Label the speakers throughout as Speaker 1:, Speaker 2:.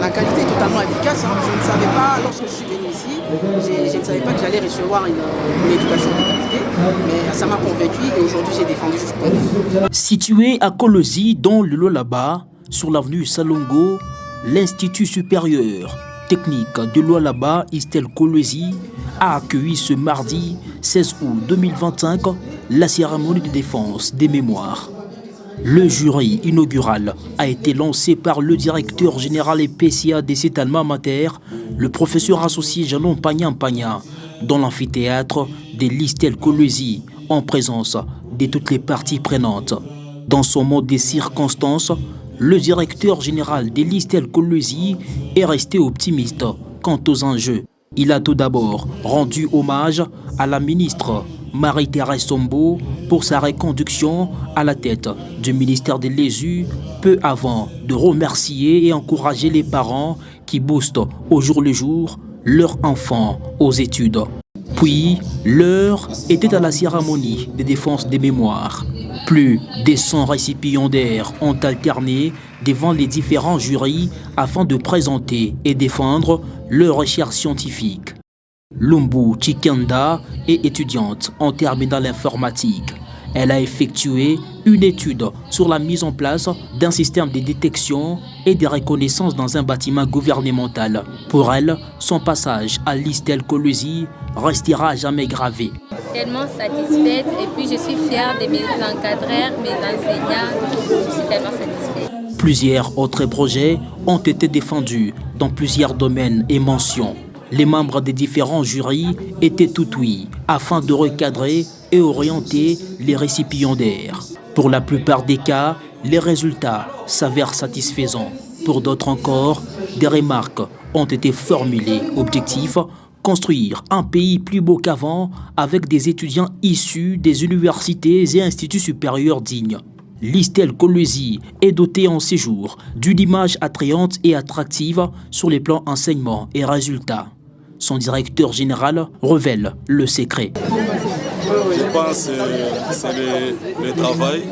Speaker 1: La qualité est totalement efficace. Je ne savais pas, lorsque je suis venu ici, je ne savais pas que j'allais recevoir une éducation de qualité, mais ça m'a convaincu et aujourd'hui j'ai défendu jusqu'au bout.
Speaker 2: Situé à Kolosi, dans le Lualaba, sur l'avenue Salongo, l'Institut supérieur technique de Lualaba, Istel Kolosi, a accueilli ce mardi 16 août 2025 la cérémonie de défense des mémoires. Le jury inaugural a été lancé par le directeur général et PCA de cet alma mater, le professeur associé Janon Pagna, dans l'amphithéâtre de l'Istel Kolosi, en présence de toutes les parties prenantes. Dans son mode des circonstances, le directeur général de l'Istel Kolosi est resté optimiste quant aux enjeux. Il a tout d'abord rendu hommage à la ministre Marie-Thérèse Sombo pour sa reconduction à la tête du ministère de l'ESU, peu avant de remercier et encourager les parents qui boostent au jour le jour leurs enfants aux études. Puis, l'heure était à la cérémonie de défense des mémoires. Plus de 100 récipiendaires ont alterné devant les différents jurys afin de présenter et défendre leurs recherches scientifiques. Lumbu Chikenda est étudiante en terminale informatique. Elle a effectué une étude sur la mise en place d'un système de détection et de reconnaissance dans un bâtiment gouvernemental. Pour elle, son passage à l'Istel Kolosi restera à jamais gravé.
Speaker 3: Tellement satisfaite et puis je suis fière de mes encadreurs, mes enseignants. Je suis tellement satisfaite.
Speaker 2: Plusieurs autres projets ont été défendus dans plusieurs domaines et mentions. Les membres des différents jurys étaient tout oui afin de recadrer et orienter les récipiendaires. Pour la plupart des cas, les résultats s'avèrent satisfaisants. Pour d'autres encore, des remarques ont été formulées. Objectif: construire un pays plus beau qu'avant avec des étudiants issus des universités et instituts supérieurs dignes. L'Istel Kolosi est doté en séjour d'une image attrayante et attractive sur les plans enseignement et résultats. Son directeur général révèle le secret.
Speaker 4: Je pense que c'est le travail.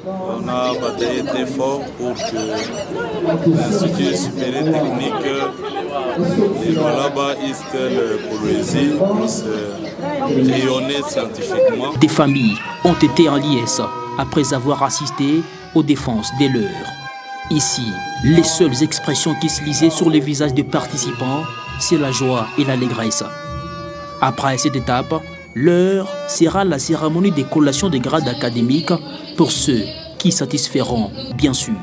Speaker 4: On a bataillé très fort pour que l'Institut supérieur technique de Lualaba Istel Kolosi puisse rayonner scientifiquement.
Speaker 2: Des familles ont été en liesse après avoir assisté aux défenses des leurs. Ici, les seules expressions qui se lisaient sur les visages des participants, c'est la joie et l'allégresse. Après cette étape, l'heure sera la cérémonie des collations des grades académiques pour ceux qui satisferont, bien sûr.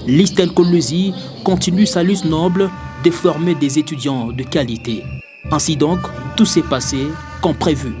Speaker 2: L'Istel Kolosi continue sa lutte noble de former des étudiants de qualité. Ainsi donc, tout s'est passé comme prévu.